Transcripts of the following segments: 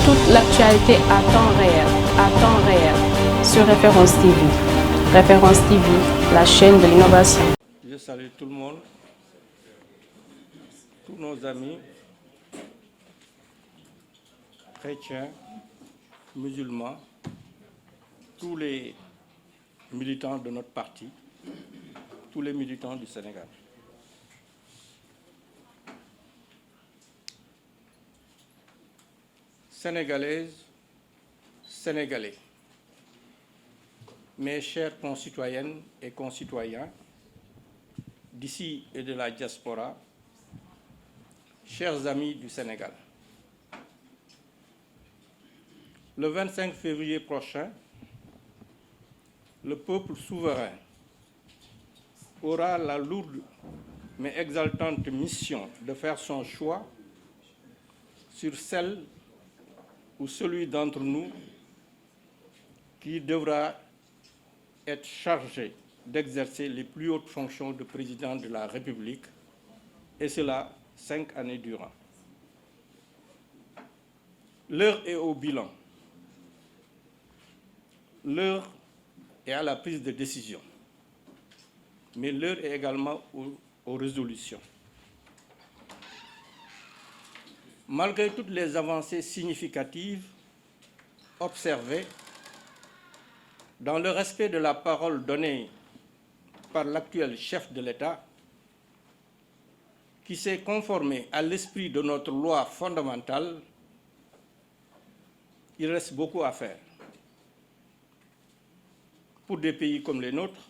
Toute l'actualité à temps réel, sur Référence TV. Référence TV, la chaîne de l'innovation. Je salue tout le monde, tous nos amis chrétiens, musulmans, tous les militants de notre parti, tous les militants du Sénégal. Sénégalaises, Sénégalais, mes chères concitoyennes et concitoyens d'ici et de la diaspora, chers amis du Sénégal. Le 25 février prochain, le peuple souverain aura la lourde mais exaltante mission de faire son choix sur celle ou celui d'entre nous qui devra être chargé d'exercer les plus hautes fonctions de président de la République, et cela 5 années durant. L'heure est au bilan. L'heure est à la prise de décision. Mais l'heure est également aux résolutions. Malgré toutes les avancées significatives observées, dans le respect de la parole donnée par l'actuel chef de l'État, qui s'est conformé à l'esprit de notre loi fondamentale, il reste beaucoup à faire. Pour des pays comme les nôtres,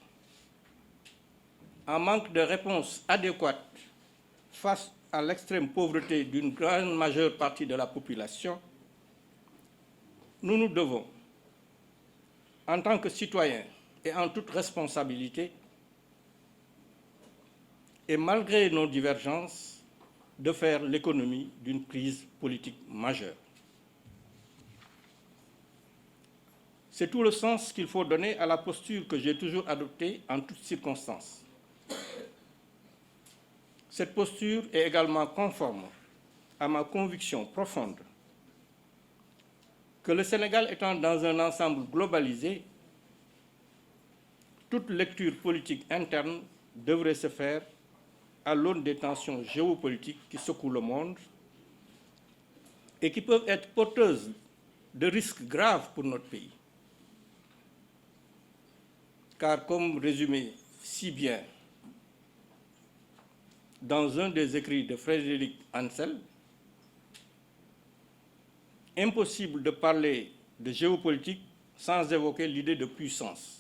en manque de réponses adéquates face à l'extrême pauvreté d'une grande majeure partie de la population, nous nous devons, en tant que citoyens et en toute responsabilité, et malgré nos divergences, de faire l'économie d'une crise politique majeure. C'est tout le sens qu'il faut donner à la posture que j'ai toujours adoptée en toutes circonstances. Cette posture est également conforme à ma conviction profonde que le Sénégal étant dans un ensemble globalisé, toute lecture politique interne devrait se faire à l'aune des tensions géopolitiques qui secouent le monde et qui peuvent être porteuses de risques graves pour notre pays. Car comme résumé si bien dans un des écrits de Frédéric Ansel, impossible de parler de géopolitique sans évoquer l'idée de puissance.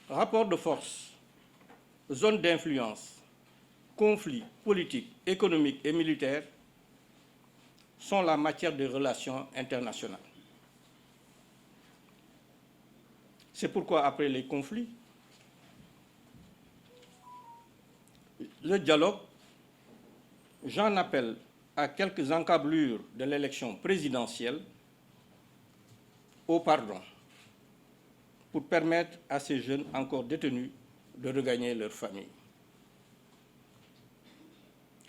Rapport de force, zone d'influence, conflits politiques, économiques et militaires sont la matière des relations internationales. C'est pourquoi, après les conflits, le dialogue, j'en appelle à quelques encablures de l'élection présidentielle, au pardon, pour permettre à ces jeunes encore détenus de regagner leur famille.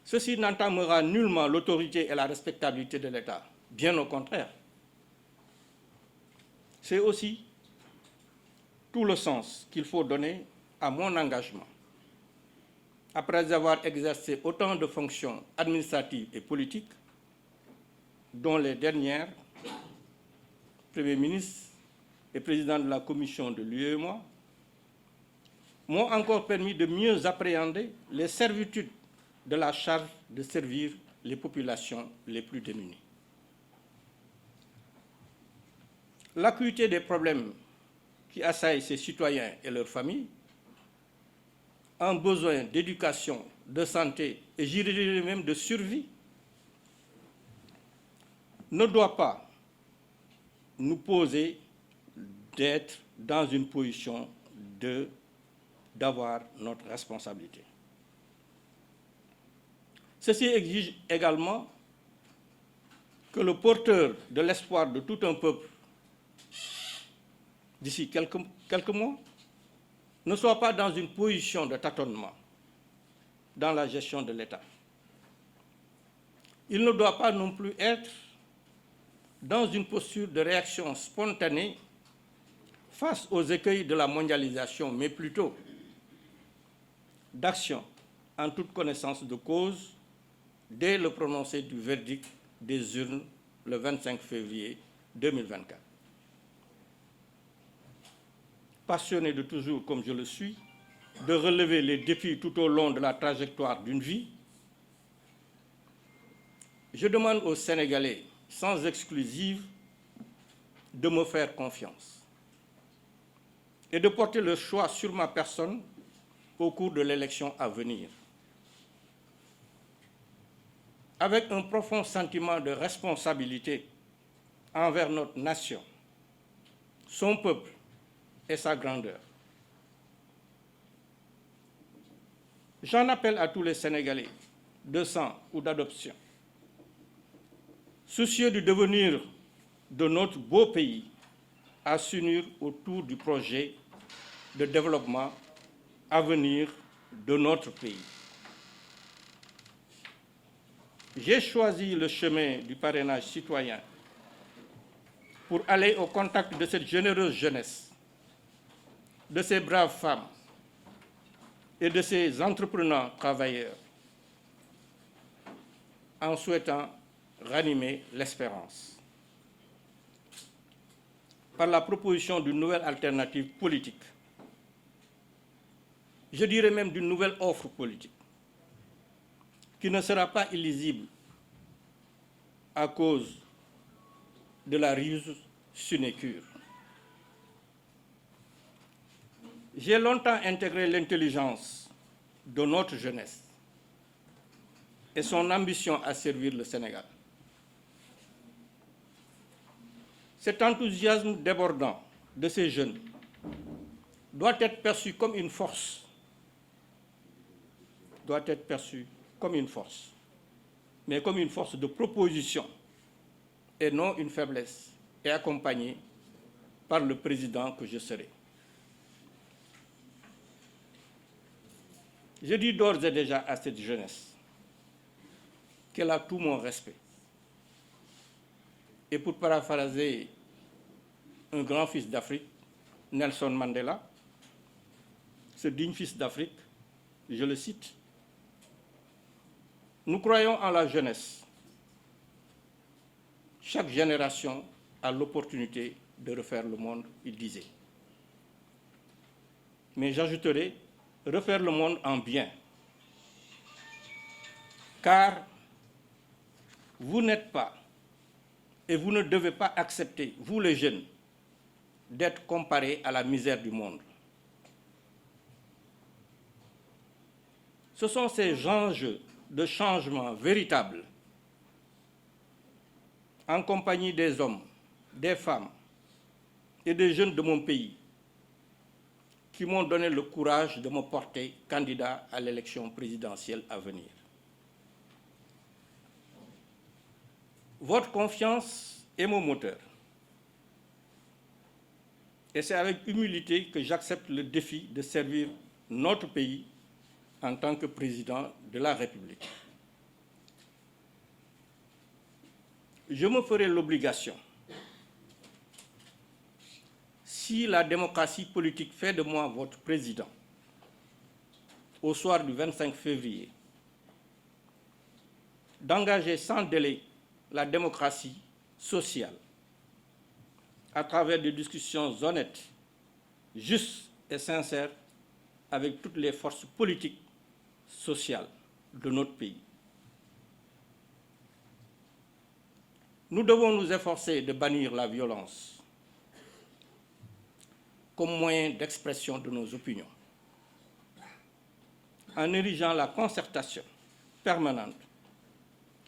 Ceci n'entamera nullement l'autorité et la respectabilité de l'État, bien au contraire. C'est aussi tout le sens qu'il faut donner à mon engagement. Après avoir exercé autant de fonctions administratives et politiques, dont les dernières, Premier ministre et président de la commission de l'UEMOA, m'ont encore permis de mieux appréhender les servitudes de la charge de servir les populations les plus démunies. L'acuité des problèmes qui assaillent ces citoyens et leurs familles, un besoin d'éducation, de santé et j'irais même de survie, ne doit pas nous poser d'être dans une position d'avoir notre responsabilité. Ceci exige également que le porteur de l'espoir de tout un peuple, d'ici quelques mois, ne soit pas dans une position de tâtonnement dans la gestion de l'État. il ne doit pas non plus être dans une posture de réaction spontanée face aux écueils de la mondialisation, mais plutôt d'action en toute connaissance de cause dès le prononcé du verdict des urnes le 25 février 2024. Passionné de toujours, comme je le suis, de relever les défis tout au long de la trajectoire d'une vie, je demande aux Sénégalais, sans exclusive, de me faire confiance et de porter le choix sur ma personne au cours de l'élection à venir. Avec un profond sentiment de responsabilité envers notre nation, son peuple et sa grandeur. J'en appelle à tous les Sénégalais, de sang ou d'adoption, soucieux du devenir de notre beau pays, à s'unir autour du projet de développement à venir de notre pays. J'ai choisi le chemin du parrainage citoyen pour aller au contact de cette généreuse jeunesse, de ces braves femmes et de ces entrepreneurs travailleurs, en souhaitant ranimer l'espérance. Par la proposition d'une nouvelle alternative politique, je dirais même d'une nouvelle offre politique, qui ne sera pas illisible à cause de la ruse sinécure. J'ai longtemps intégré l'intelligence de notre jeunesse et son ambition à servir le Sénégal. Cet enthousiasme débordant de ces jeunes doit être perçu comme une force, mais comme une force de proposition et non une faiblesse, et accompagné par le président que je serai. Je dis d'ores et déjà à cette jeunesse qu'elle a tout mon respect. Et pour paraphraser un grand fils d'Afrique, Nelson Mandela, ce digne fils d'Afrique, je le cite, « Nous croyons en la jeunesse. Chaque génération a l'opportunité de refaire le monde, il disait. Mais j'ajouterai, refaire le monde en bien. Car vous n'êtes pas et vous ne devez pas accepter, vous les jeunes, d'être comparés à la misère du monde. Ce sont ces enjeux de changement véritables, en compagnie des hommes, des femmes et des jeunes de mon pays, qui m'ont donné le courage de me porter candidat à l'élection présidentielle à venir. Votre confiance est mon moteur. Et c'est avec humilité que j'accepte le défi de servir notre pays en tant que président de la République. Je me ferai l'obligation, si la démocratie politique fait de moi votre président, au soir du 25 février, d'engager sans délai la démocratie sociale à travers des discussions honnêtes, justes et sincères avec toutes les forces politiques, sociales de notre pays. Nous devons nous efforcer de bannir la violence comme moyen d'expression de nos opinions, en érigeant la concertation permanente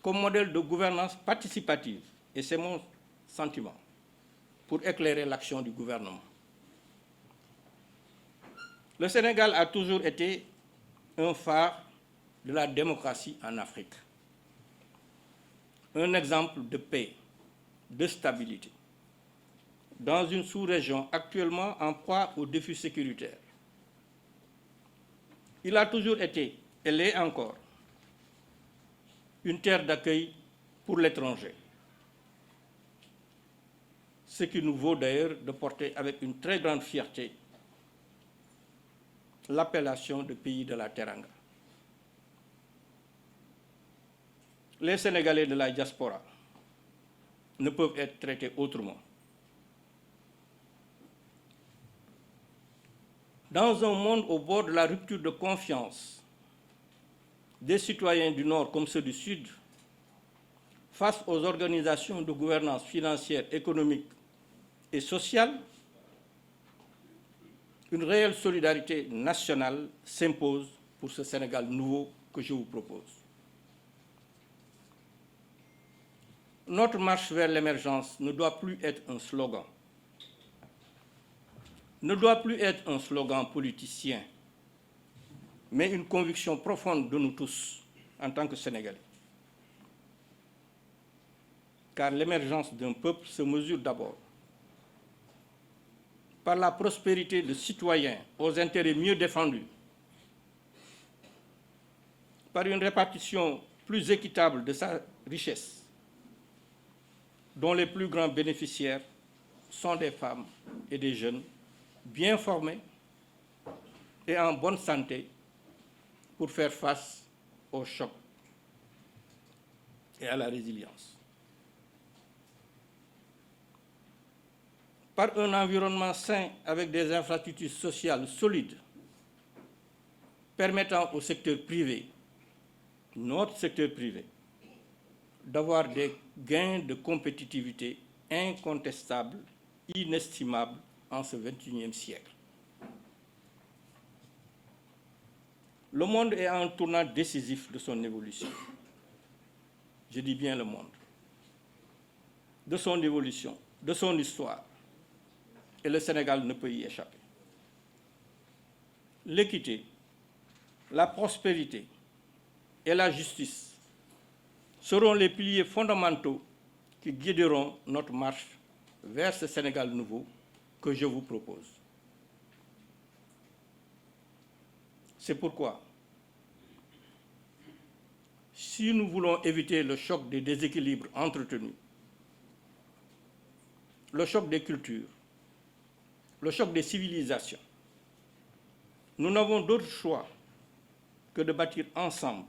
comme modèle de gouvernance participative, et c'est mon sentiment, pour éclairer l'action du gouvernement. Le Sénégal a toujours été un phare de la démocratie en Afrique, un exemple de paix, de stabilité, dans une sous-région actuellement en proie aux défis sécuritaires. Il a toujours été, et l'est encore, une terre d'accueil pour l'étranger. Ce qui nous vaut d'ailleurs de porter avec une très grande fierté l'appellation de pays de la Teranga. Les Sénégalais de la diaspora ne peuvent être traités autrement. Dans un monde au bord de la rupture de confiance des citoyens du Nord comme ceux du Sud, face aux organisations de gouvernance financière, économique et sociale, une réelle solidarité nationale s'impose pour ce Sénégal nouveau que je vous propose. Notre marche vers l'émergence ne doit plus être un slogan, ne doit plus être un slogan politicien, mais une conviction profonde de nous tous en tant que Sénégalais. Car l'émergence d'un peuple se mesure d'abord par la prospérité de citoyens aux intérêts mieux défendus, par une répartition plus équitable de sa richesse, dont les plus grands bénéficiaires sont des femmes et des jeunes bien formés et en bonne santé pour faire face au choc et à la résilience. Par un environnement sain avec des infrastructures sociales solides permettant au secteur privé, notre secteur privé, d'avoir des gains de compétitivité incontestables, inestimables en ce XXIe siècle. Le monde est à un tournant décisif de son évolution. Je dis bien le monde. De son évolution, de son histoire. Et le Sénégal ne peut y échapper. L'équité, la prospérité et la justice seront les piliers fondamentaux qui guideront notre marche vers ce Sénégal nouveau que je vous propose. C'est pourquoi, si nous voulons éviter le choc des déséquilibres entretenus, le choc des cultures, le choc des civilisations, nous n'avons d'autre choix que de bâtir ensemble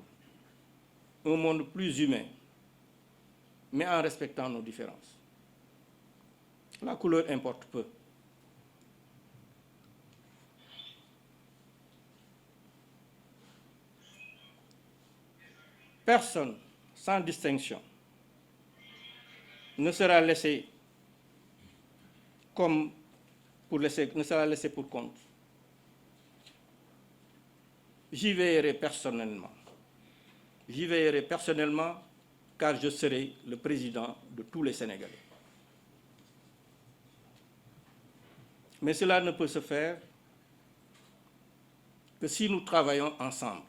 un monde plus humain, mais en respectant nos différences. La couleur importe peu. Personne, sans distinction, ne sera laissé pour compte. J'y veillerai personnellement. J'y veillerai personnellement car je serai le président de tous les Sénégalais. Mais cela ne peut se faire que si nous travaillons ensemble,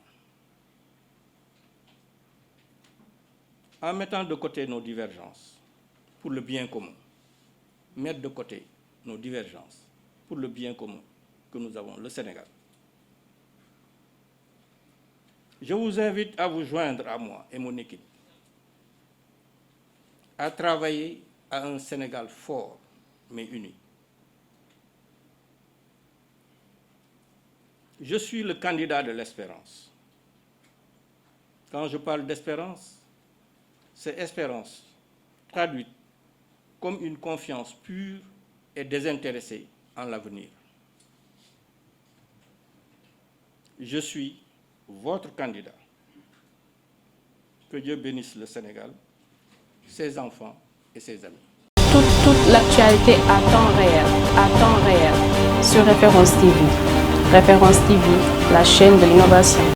en mettant de côté nos divergences pour le bien commun. Mettre de côté nos divergences pour le bien commun que nous avons, le Sénégal. Je vous invite à vous joindre à moi et mon équipe, à travailler à un Sénégal fort mais uni. Je suis le candidat de l'espérance. Quand je parle d'espérance, c'est espérance traduite comme une confiance pure et désintéressée en l'avenir. Je suis votre candidat. Que Dieu bénisse le Sénégal, ses enfants et ses amis. Toute l'actualité à temps réel, sur Référence TV. Référence TV, la chaîne de l'innovation.